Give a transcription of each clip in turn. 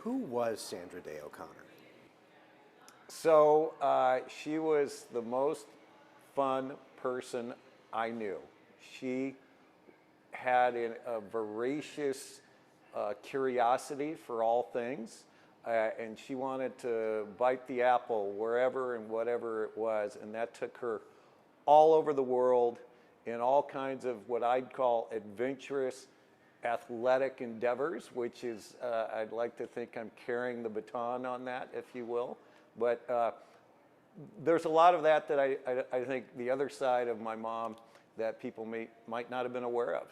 Who was Sandra Day O'Connor? So she was the most fun person I knew. She had a voracious curiosity for all things, and she wanted to bite the apple wherever and whatever it was, and that took her all over the world in all kinds of what I'd call adventurous athletic endeavors, which is, I'd like to think I'm carrying the baton on that, if you will. But there's a lot of that that I think the other side of my mom that people might not have been aware of.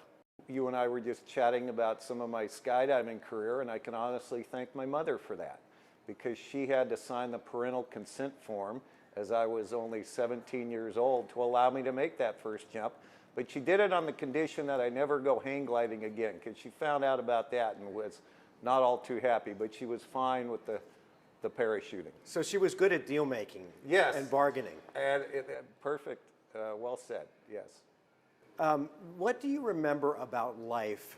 You and I were just chatting about some of my skydiving career, and I can honestly thank my mother for that, because she had to sign the parental consent form as I was only 17 years old to allow me to make that first jump. But she did it on the condition that I never go hang gliding again, because she found out about that and was not all too happy, but she was fine with the parachuting. So she was good at deal making. Yes. And bargaining. And perfect, well said, yes. What do you remember about life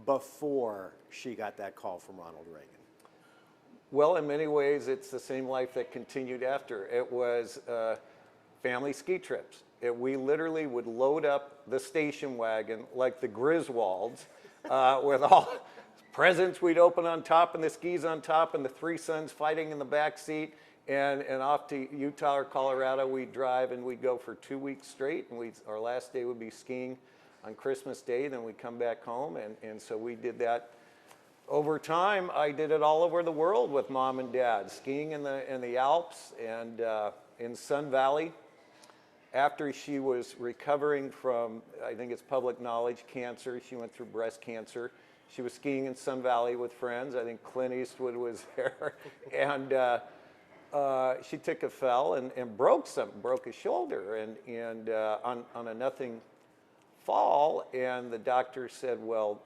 before she got that call from Ronald Reagan? Well, in many ways, it's the same life that continued after. It was family ski trips. We literally would load up the station wagon like the Griswolds with all presents we'd open on top and the skis on top and the three sons fighting in the back seat. And off to Utah or Colorado we'd drive, and we'd go for 2 weeks straight, and our last day would be skiing on Christmas Day, then we'd come back home, and so we did that. Over time, I did it all over the world with mom and dad, skiing in the Alps and in Sun Valley. After she was recovering from, I think it's public knowledge, cancer, she went through breast cancer. She was skiing in Sun Valley with friends. I think Clint Eastwood was there. And she took a fell and broke a shoulder and on a nothing fall. And the doctor said, well,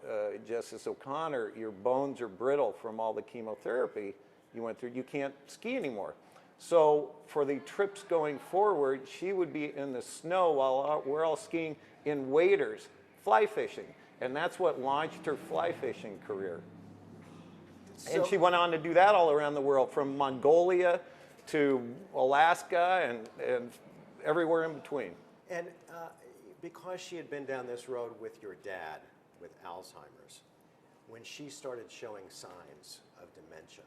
Justice O'Connor, your bones are brittle from all the chemotherapy you went through. You can't ski anymore. So for the trips going forward, she would be in the snow while we're all skiing in waders, fly fishing. And that's what launched her fly fishing career. And she went on to do that all around the world, from Mongolia to Alaska and everywhere in between. And because she had been down this road with your dad with Alzheimer's, when she started showing signs of dementia,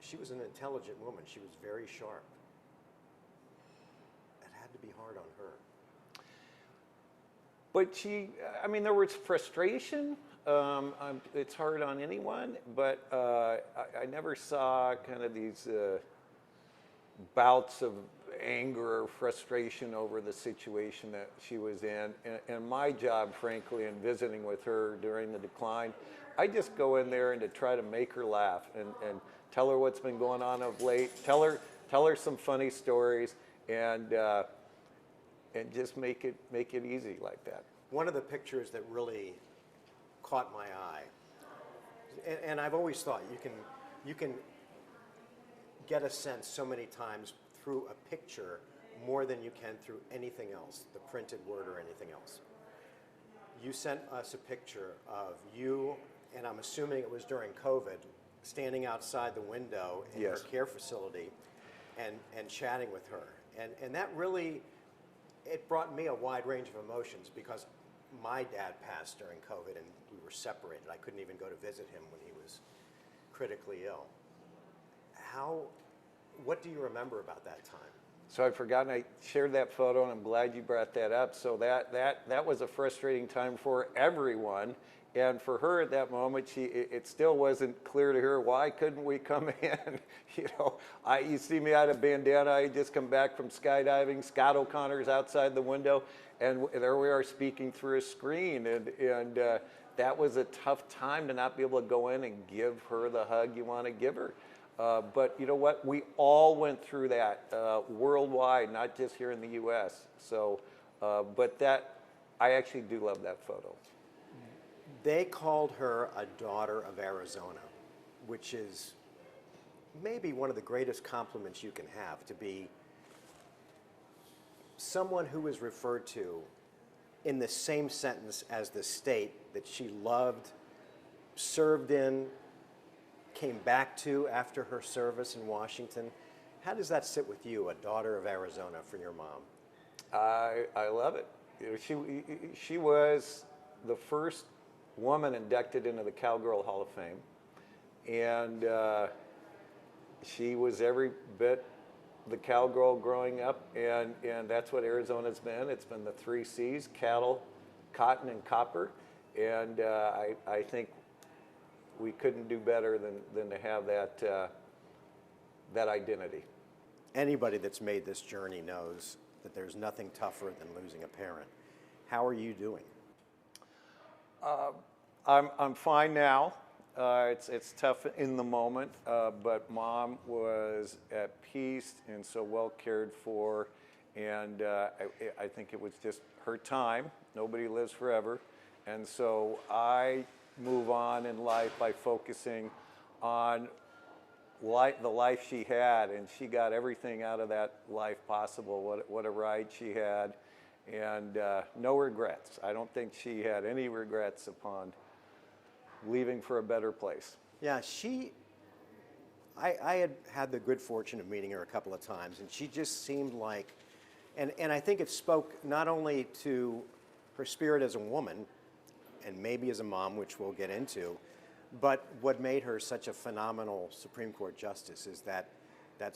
she was an intelligent woman. She was very sharp. It had to be hard on her. But there was frustration. It's hard on anyone, but I never saw kind of these bouts of anger or frustration over the situation that she was in. And my job, frankly, in visiting with her during the decline, I just go in there and to try to make her laugh and tell her what's been going on of late, tell her some funny stories, and just make it easy like that. One of the pictures that really caught my eye, and I've always thought you can get a sense so many times through a picture more than you can through anything else, the printed word or anything else. You sent us a picture of you, and I'm assuming it was during COVID, standing outside the window in her care facility and chatting with her. And that really, it brought me a wide range of emotions, because my dad passed during COVID and we were separated. I couldn't even go to visit him when he was critically ill. What do you remember about that time? So I'd forgotten I shared that photo, and I'm glad you brought that up. So that was a frustrating time for everyone. And for her at that moment, it still wasn't clear to her, why couldn't we come in? You see me out of bandana, I had just come back from skydiving, Scott O'Connor's outside the window, and there we are speaking through a screen. And that was a tough time to not be able to go in and give her the hug you want to give her. But you know what? We all went through that worldwide, not just here in the U.S. So, I actually do love that photo. They called her a daughter of Arizona, which is maybe one of the greatest compliments you can have, to be someone who is referred to in the same sentence as the state that she loved, served in, came back to after her service in Washington. How does that sit with you, a daughter of Arizona, for your mom? I love it. She was the first woman inducted into the Cowgirl Hall of Fame, and she was every bit the cowgirl growing up, and that's what Arizona's been. It's been the 3 C's: cattle, cotton, and copper, and I think we couldn't do better than to have that identity. Anybody that's made this journey knows that there's nothing tougher than losing a parent. How are you doing? I'm fine now. It's tough in the moment, but Mom was at peace and so well cared for, and I think it was just her time. Nobody lives forever, and so I move on in life by focusing on the life she had, and she got everything out of that life possible. What a ride she had, and no regrets. I don't think she had any regrets upon leaving for a better place. Yeah, I had the good fortune of meeting her a couple of times, and she just seemed like, and I think it spoke not only to her spirit as a woman, and maybe as a mom, which we'll get into, but what made her such a phenomenal Supreme Court justice is that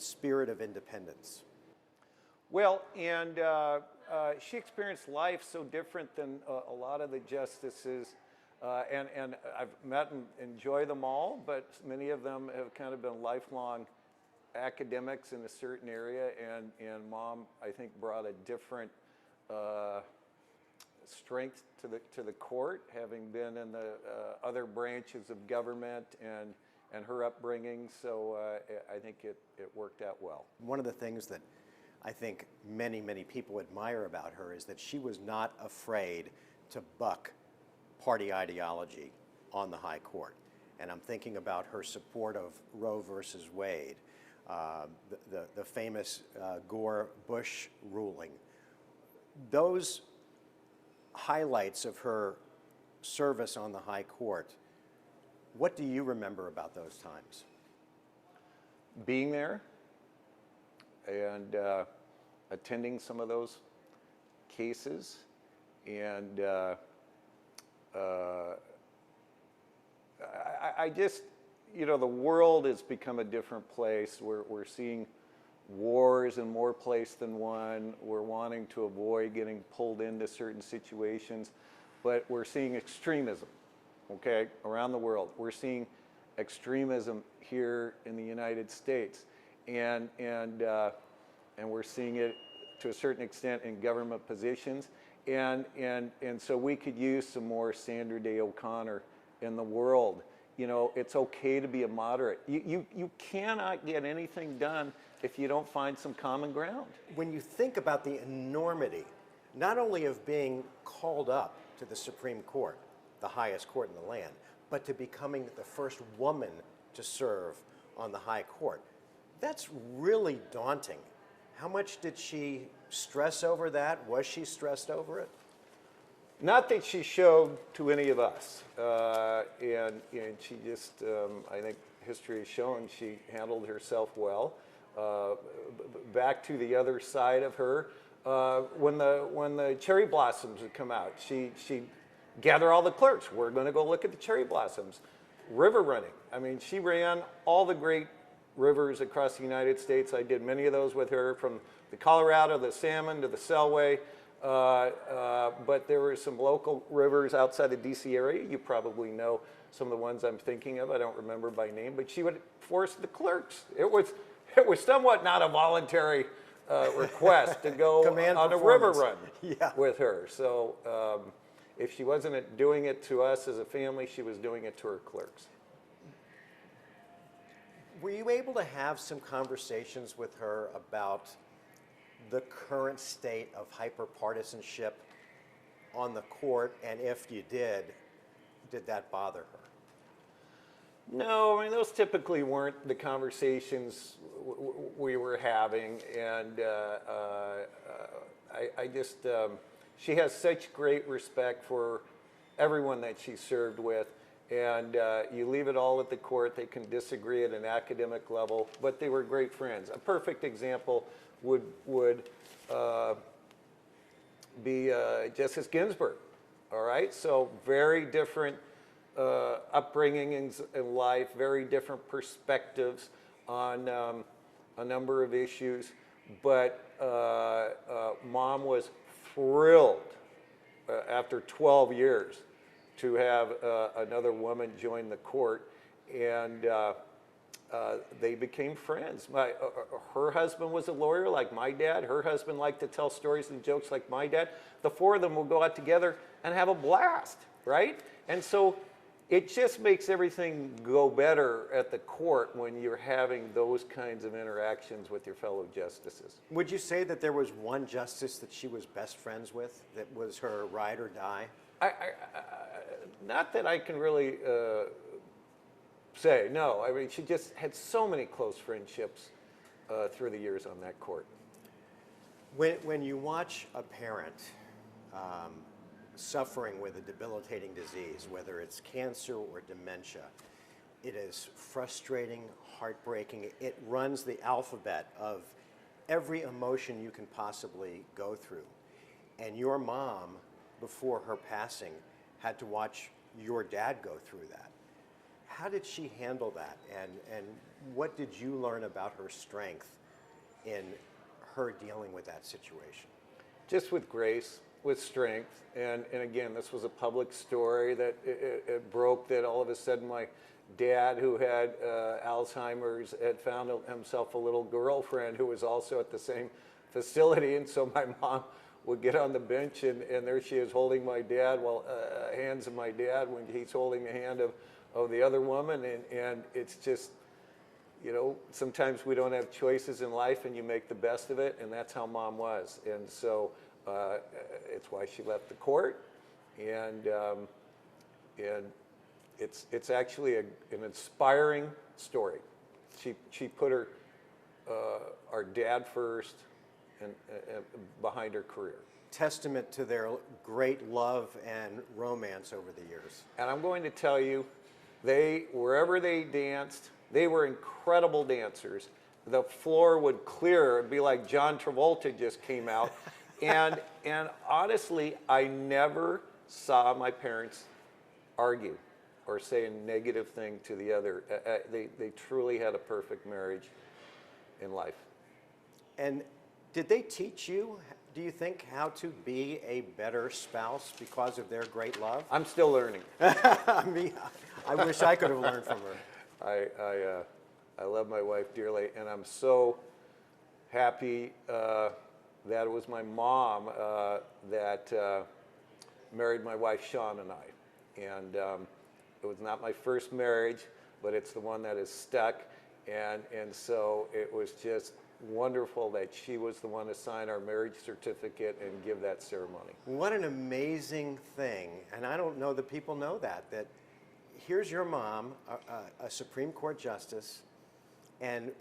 spirit of independence. Well, and she experienced life so different than a lot of the justices, and I've met and enjoy them all, but many of them have kind of been lifelong academics in a certain area, and Mom, I think, brought a different strength to the court, having been in the other branches of government and her upbringing, so I think it worked out well. One of the things that I think many, many people admire about her is that she was not afraid to buck party ideology on the high court. And I'm thinking about her support of Roe versus Wade, the famous Gore-Bush ruling. Those highlights of her service on the high court, what do you remember about those times? Being there and attending some of those cases, and I just, the world has become a different place. We're seeing wars in more places than one. We're wanting to avoid getting pulled into certain situations, but we're seeing extremism, okay, around the world. We're seeing extremism here in the United States, and we're seeing it to a certain extent in government positions, and so we could use some more Sandra Day O'Connor in the world. It's okay to be a moderate. You cannot get anything done if you don't find some common ground. When you think about the enormity, not only of being called up to the Supreme Court, the highest court in the land, but to becoming the first woman to serve on the high court, that's really daunting. How much did she stress over that? Was she stressed over it? Not that she showed to any of us, and she just, I think history has shown she handled herself well. Back to the other side of her, when the cherry blossoms would come out, she'd gather all the clerks. We're going to go look at the cherry blossoms. River running. I mean, she ran all the great rivers across the United States. I did many of those with her, from the Colorado, the Salmon, to the Selway. But there were some local rivers outside the DC area. You probably know some of the ones I'm thinking of. I don't remember by name, but she would force the clerks. It was somewhat not a voluntary request to go on a river run with her. So if she wasn't doing it to us as a family, she was doing it to her clerks. Were you able to have some conversations with her about the current state of hyperpartisanship on the court, and if you did that bother her? No, I mean, those typically weren't the conversations we were having, and I just, she has such great respect for everyone that she served with, And you leave it all at the court. They can disagree at an academic level, but they were great friends. A perfect example would be Justice Ginsburg. All right, so very different upbringings in life, very different perspectives on a number of issues. But Mom was thrilled after 12 years to have another woman join the court, and they became friends. Her husband was a lawyer like my dad. Her husband liked to tell stories and jokes like my dad. The four of them will go out together and have a blast, right? And so it just makes everything go better at the court when you're having those kinds of interactions with your fellow justices. Would you say that there was one justice that she was best friends with, that was her ride or die? Not that I can really say, no. I mean, she just had so many close friendships through the years on that court. When you watch a parent suffering with a debilitating disease, whether it's cancer or dementia, it is frustrating, heartbreaking. It runs the alphabet of every emotion you can possibly go through. And your mom, before her passing, had to watch your dad go through that. How did she handle that? And what did you learn about her strength in her dealing with that situation? Just with grace, with strength, and again, this was a public story that it broke that all of a sudden my dad, who had Alzheimer's, had found himself a little girlfriend who was also at the same facility, and so my mom would get on the bench, and there she is holding my dad, hands of my dad when he's holding the hand of the other woman, and it's just, you know, sometimes we don't have choices in life and you make the best of it, and that's how Mom was. And so it's why she left the court, and it's actually an inspiring story. She put our dad first and behind her career. Testament to their great love and romance over the years. And I'm going to tell you, wherever they danced, they were incredible dancers. The floor would clear. It'd be like John Travolta just came out. And honestly, I never saw my parents argue or say a negative thing to the other. They truly had a perfect marriage in life. And did they teach you, do you think, how to be a better spouse because of their great love? I'm still learning. I mean, I wish I could have learned from her. I love my wife dearly, and I'm so happy that it was my mom that married my wife, Shawn, and I. And it was not my first marriage, but it's the one that is stuck. And so it was just wonderful that she was the one to sign our marriage certificate and give that ceremony. What an amazing thing. And I don't know that people know that here's your mom, a Supreme Court justice, and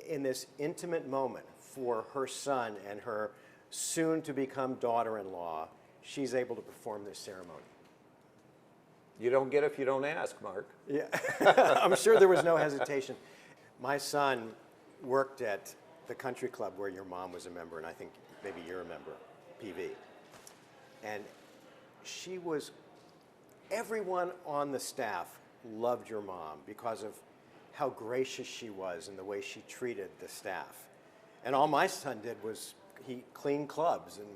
in this intimate moment for her son and her soon-to-become daughter-in-law, she's able to perform this ceremony. You don't get it if you don't ask, Mark. Yeah, I'm sure there was no hesitation. My son worked at the country club where your mom was a member, and I think maybe you're a member, PV. And everyone on the staff loved your mom because of how gracious she was and the way she treated the staff. And all my son did was he cleaned clubs and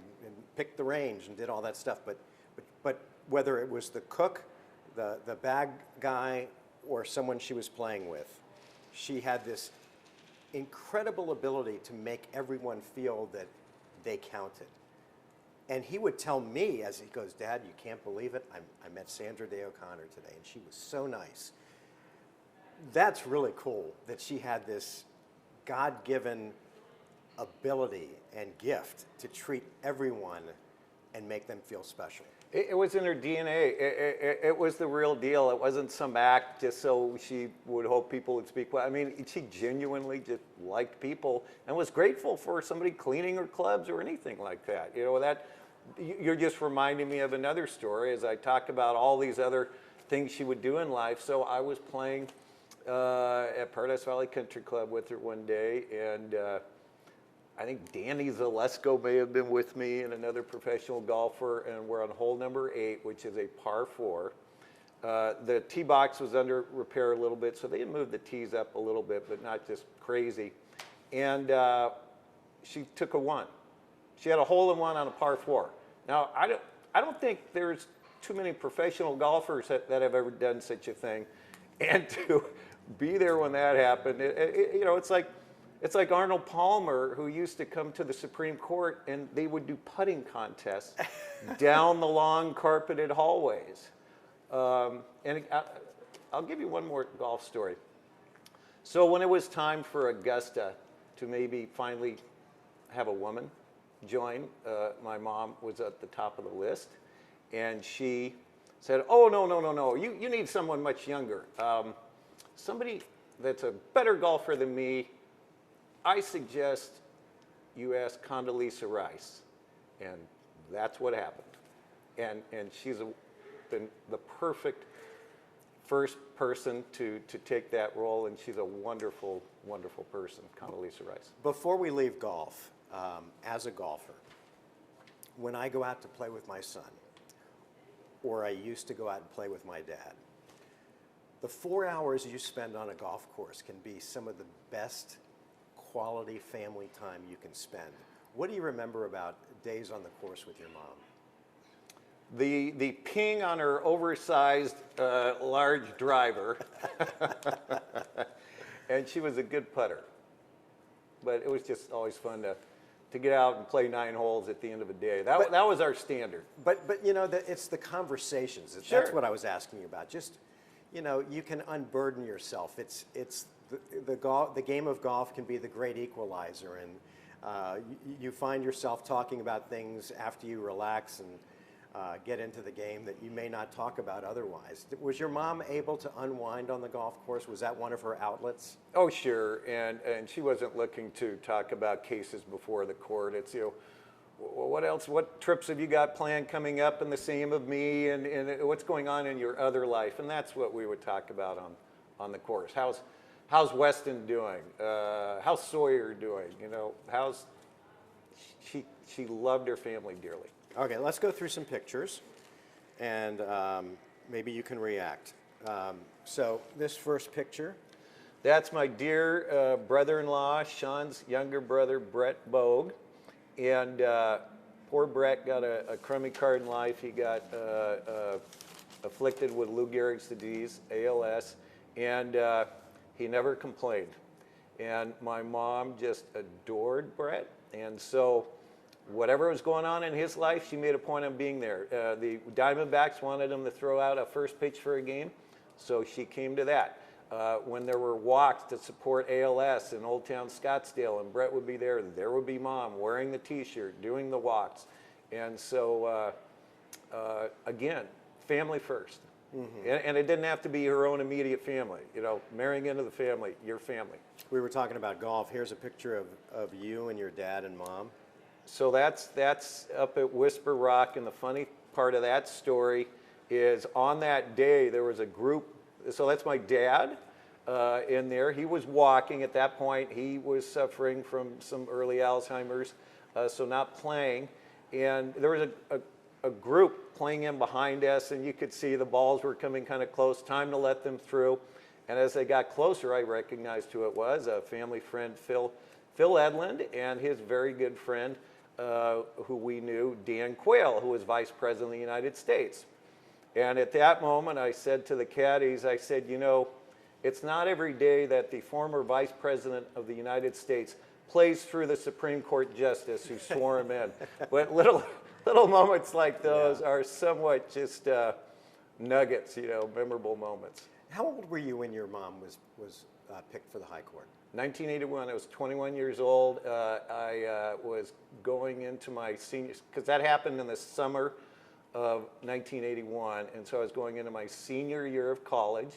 picked the range and did all that stuff. But whether it was the cook, the bag guy, or someone she was playing with, she had this incredible ability to make everyone feel that they counted. And he would tell me as he goes, "Dad, you can't believe it. I met Sandra Day O'Connor today, and she was so nice." That's really cool that she had this God-given ability and gift to treat everyone and make them feel special. It was in her DNA. It was the real deal. It wasn't some act just so she would hope people would speak well. I mean, she genuinely just liked people and was grateful for somebody cleaning her clubs or anything like that. You know, you're just reminding me of another story as I talk about all these other things she would do in life. So I was playing at Paradise Valley Country Club with her one day, and I think Danny Zalesko may have been with me and another professional golfer, and we're on hole number 8, which is a par 4. The tee box was under repair a little bit, so they had moved the tees up a little bit, but not just crazy. And she took a 1. She had a hole-in-one on a par 4. Now, I don't think there's too many professional golfers that have ever done such a thing, and to be there when that happened, you know, it's like Arnold Palmer, who used to come to the Supreme Court, and they would do putting contests down the long carpeted hallways. And I'll give you one more golf story. So when it was time for Augusta to maybe finally have a woman join, my mom was at the top of the list, and she said, "Oh, no, you need someone much younger. Somebody that's a better golfer than me. I suggest you ask Condoleezza Rice." And that's what happened. And she's been the perfect first person to take that role, and she's a wonderful, wonderful person, Condoleezza Rice. Before we leave golf, as a golfer, when I go out to play with my son, or I used to go out and play with my dad, the 4 hours you spend on a golf course can be some of the best quality family time you can spend. What do you remember about days on the course with your mom? The ping on her oversized large driver, and she was a good putter. But it was just always fun to get out and play 9 holes at the end of a day. That was our standard. But you know, it's the conversations. Sure. That's what I was asking you about. Just, you know, you can unburden yourself. It's the game of golf can be the great equalizer, and you find yourself talking about things after you relax and get into the game that you may not talk about otherwise. Was your mom able to unwind on the golf course? Was that one of her outlets? Oh, sure, and she wasn't looking to talk about cases before the court. It's, you know, what else, what trips have you got planned coming up, and the same of me, and what's going on in your other life, and that's what we would talk about on the course. How's Weston doing? How's Sawyer doing? You know, she loved her family dearly. Okay, let's go through some pictures, and maybe you can react. So this first picture. That's my dear brother-in-law, Sean's younger brother, Brett Bogue. And poor Brett got a crummy card in life. He got afflicted with Lou Gehrig's disease, ALS, and he never complained. And my mom just adored Brett, and so whatever was going on in his life, she made a point of being there. The Diamondbacks wanted him to throw out a first pitch for a game, so she came to that. When there were walks to support ALS in Old Town Scottsdale, and Brett would be there would be Mom wearing the T-shirt, doing the walks. And so, again, family first. Mm-hmm. And it didn't have to be her own immediate family. You know, marrying into the family, your family. We were talking about golf. Here's a picture of you and your dad and Mom. So that's up at Whisper Rock, and the funny part of that story is on that day there was a group. So that's my dad in there. He was walking at that point. He was suffering from some early Alzheimer's, so not playing. And there was a group playing in behind us, and you could see the balls were coming kind of close. Time to let them through. And as they got closer, I recognized who it was, a family friend, Phil Edlund, and his very good friend, who we knew, Dan Quayle, who was Vice President of the United States. And at that moment, I said to the caddies, I said, you know, it's not every day that the former Vice President of the United States plays through the Supreme Court Justice who swore him in. But little moments like those are somewhat just nuggets, you know, memorable moments. How old were you when your mom was picked for the High Court? 1981, I was 21 years old. I was going into my senior, because that happened in the summer of 1981, and so I was going into my senior year of college.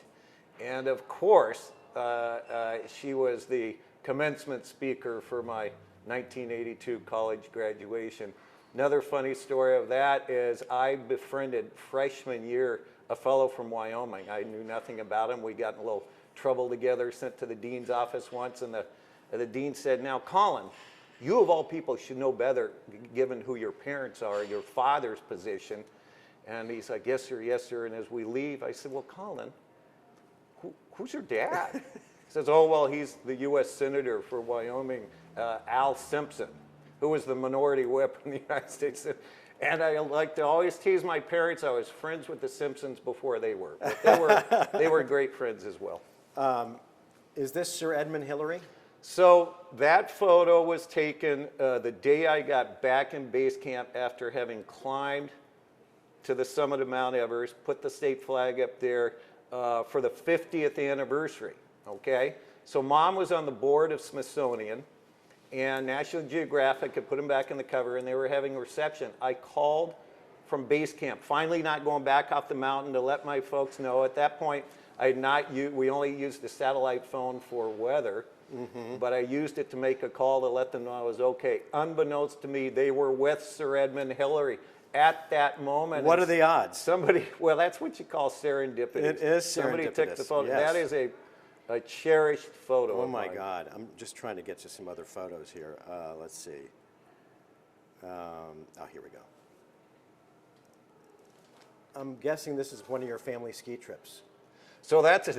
And of course, she was the commencement speaker for my 1982 college graduation. Another funny story of that is I befriended freshman year a fellow from Wyoming. I knew nothing about him. We got in a little trouble together, sent to the dean's office once, and the dean said, now, Colin, you of all people should know better, given who your parents are, your father's position. And he's like, yes, sir, yes, sir. And as we leave, I said, well, Colin, who's your dad? He says, oh, well, he's the U.S. Senator for Wyoming, Al Simpson, who was the minority whip in the United States. And I like to always tease my parents. I was friends with the Simpsons before they were. But they were great friends as well. Is this Sir Edmund Hillary? So that photo was taken the day I got back in base camp after having climbed to the summit of Mount Everest, put the state flag up there for the 50th anniversary, okay? So Mom was on the board of Smithsonian, and National Geographic had put them back in the cover, and they were having a reception. I called from base camp, finally not going back off the mountain, to let my folks know. At that point, we only used the satellite phone for weather, but I used it to make a call to let them know I was okay. Unbeknownst to me, they were with Sir Edmund Hillary at that moment. What are the odds? Well, that's what you call serendipity. It is Somebody serendipitous, took the photo. yes. That is a cherished photo Oh of my mine. God, I'm just trying to get to some other photos here. Let's see. Oh, here we go. I'm guessing this is one of your family ski trips. So that's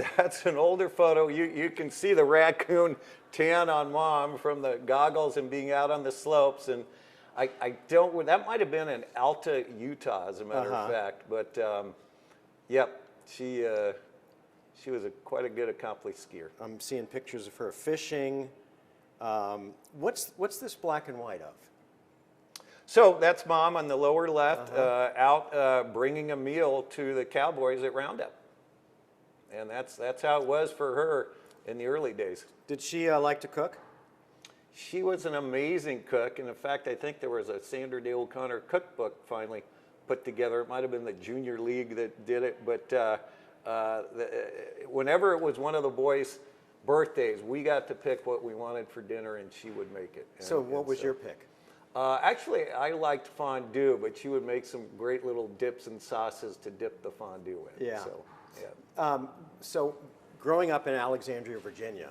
an older photo. You can see the raccoon tan on Mom from the goggles and being out on the slopes. And that might have been in Alta, Utah, as a matter of fact. But yep, she was quite a good accomplished skier. I'm seeing pictures of her fishing. What's this black and white of? So that's Mom on the lower left, out bringing a meal to the cowboys at Roundup. And that's how it was for her in the early days. Did she like to cook? She was an amazing cook, and in fact, I think there was a Sandra Day O'Connor cookbook finally put together. It might have been the junior league that did it, but whenever it was one of the boys' birthdays, we got to pick what we wanted for dinner, and she would make it. So what was your pick? Actually, I liked fondue, but she would make some great little dips and sauces to dip the fondue in. Yeah. So, yeah. So growing up in Alexandria, Virginia,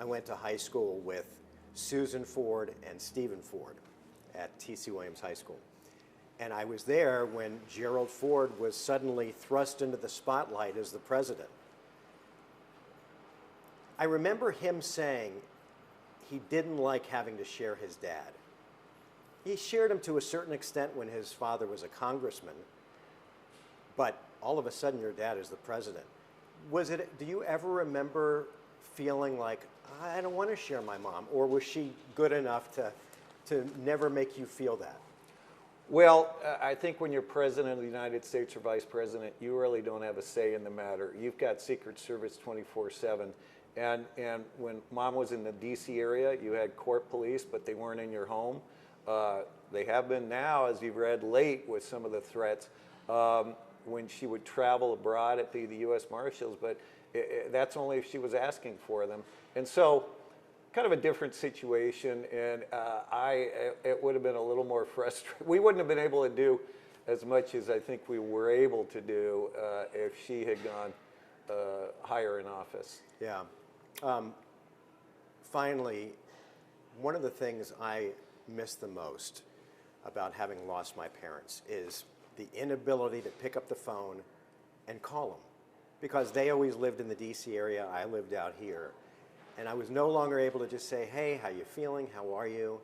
I went to high school with Susan Ford and Stephen Ford at T.C. Williams High School. And I was there when Gerald Ford was suddenly thrust into the spotlight as the president. I remember him saying he didn't like having to share his dad. He shared him to a certain extent when his father was a congressman, but all of a sudden your dad is the president. Do you ever remember feeling like, I don't want to share my mom, or was she good enough to never make you feel that? Well, I think when you're president of the United States or vice president, you really don't have a say in the matter. You've got Secret Service 24/7. And when Mom was in the D.C. area, you had court police, but they weren't in your home. They have been now, as you've read, late with some of the threats when she would travel abroad at the U.S. Marshals, but that's only if she was asking for them. And so, kind of a different situation, and it would have been a little more frustrating. We wouldn't have been able to do as much as I think we were able to do if she had gone higher in office. Yeah. Finally, one of the things I miss the most about having lost my parents is the inability to pick up the phone and call them, because they always lived in the DC area, I lived out here, and I was no longer able to just say, hey, how you feeling, how are you,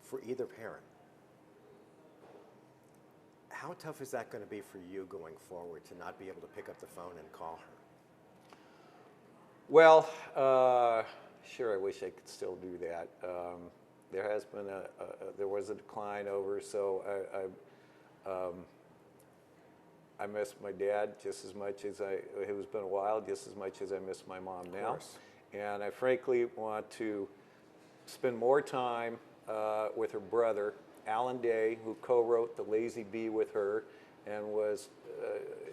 for either parent. How tough is that going to be for you going forward to not be able to pick up the phone and call her? Well, sure, I wish I could still do that. There has been there was a decline over, so I miss my dad just as much as it has been a while, just as much as I miss my mom now. And I frankly want to spend more time with her brother, Alan Day, who co-wrote The Lazy Bee with her and was,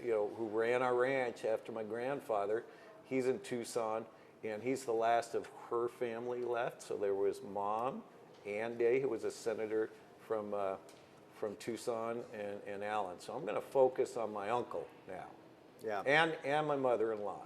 who ran our ranch after my grandfather. He's in Tucson, and he's the last of her family left. So there was Mom, Ann Day, who was a senator from Tucson, and Alan. So I'm going to focus on my uncle now. Yeah. And my mother-in-law.